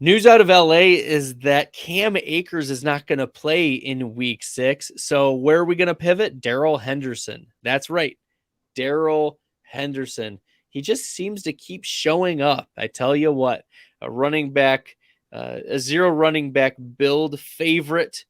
News out of LA is that Cam Akers is not going to play in week 6. So where are we going to pivot? Darrell Henderson. That's right. Darrell Henderson. He just seems to keep showing up. I tell you what, a running back, a zero running back build favorite.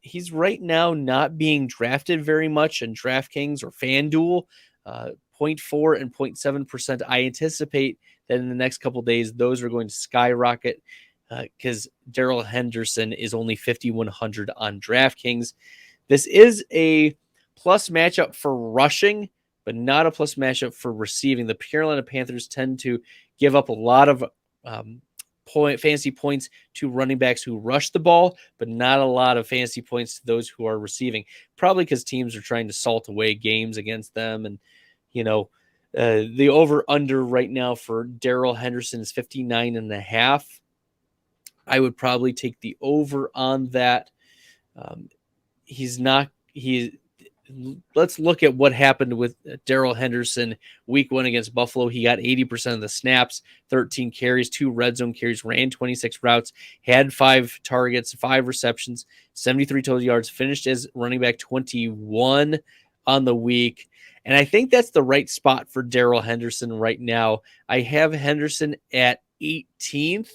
He's right now not being drafted very much in DraftKings or FanDuel. 0.4 and 0.7%. I anticipate that in the next couple of days, those are going to skyrocket because Darrell Henderson is only 5,100 on DraftKings. This is a plus matchup for rushing, but not a plus matchup for receiving. The Carolina Panthers tend to give up a lot of fantasy points to running backs who rush the ball, but not a lot of fantasy points to those who are receiving, probably because teams are trying to salt away games against them. And, the over-under right now for Darrell Henderson is 59.5. I would probably take the over on that. Let's look at what happened with Darrell Henderson week 1 against Buffalo. He got 80% of the snaps, 13 carries, 2 red zone carries, ran 26 routes, had 5 targets, 5 receptions, 73 total yards, finished as running back 21 on the week. And I think that's the right spot for Darrell Henderson right now. I have Henderson at 18th,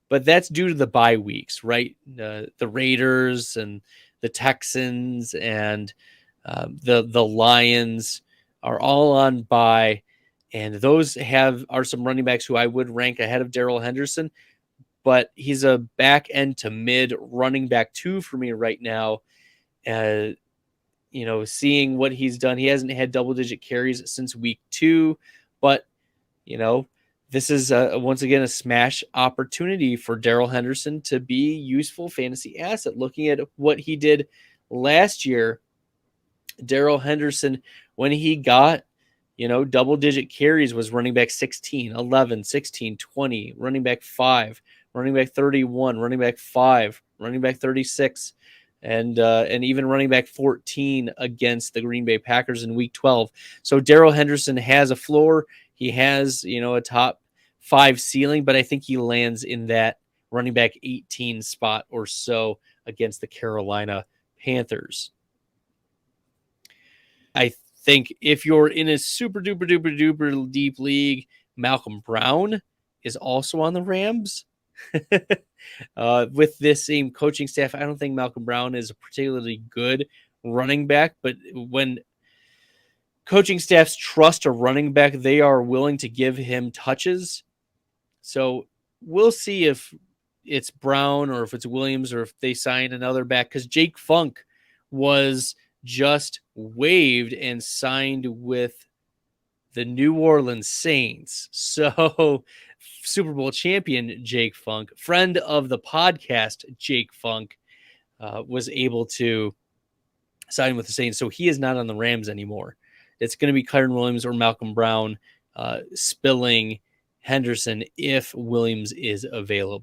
but that's due to the bye weeks, right? The Raiders and the Texans and the Lions are all on bye, and those are some running backs who I would rank ahead of Darrell Henderson, but he's a back end to mid running back 2 for me right now. Seeing what he's done, he hasn't had double-digit carries since week 2, but this is once again a smash opportunity for Darrell Henderson to be useful fantasy asset. Looking at what he did last year, Darrell Henderson, when he got double-digit carries, was running back 16, 11, 16, 20, running back 5, running back 31, running back 5, running back 36. And even running back 14 against the Green Bay Packers in week 12. So Darrell Henderson has a floor. He has, a top 5 ceiling, but I think he lands in that running back 18 spot or so against the Carolina Panthers. I think if you're in a super duper duper duper deep league, Malcolm Brown is also on the Rams. With this same coaching staff, I don't think Malcolm Brown is a particularly good running back, but when coaching staffs trust a running back, they are willing to give him touches. So we'll see if it's Brown or if it's Williams or if they sign another back, because Jake Funk was just waived and signed with the New Orleans Saints. So Super Bowl champion Jake Funk, friend of the podcast Jake Funk, was able to sign with the Saints. So he is not on the Rams anymore. It's going to be Kyren Williams or Malcolm Brown spilling Henderson if Williams is available.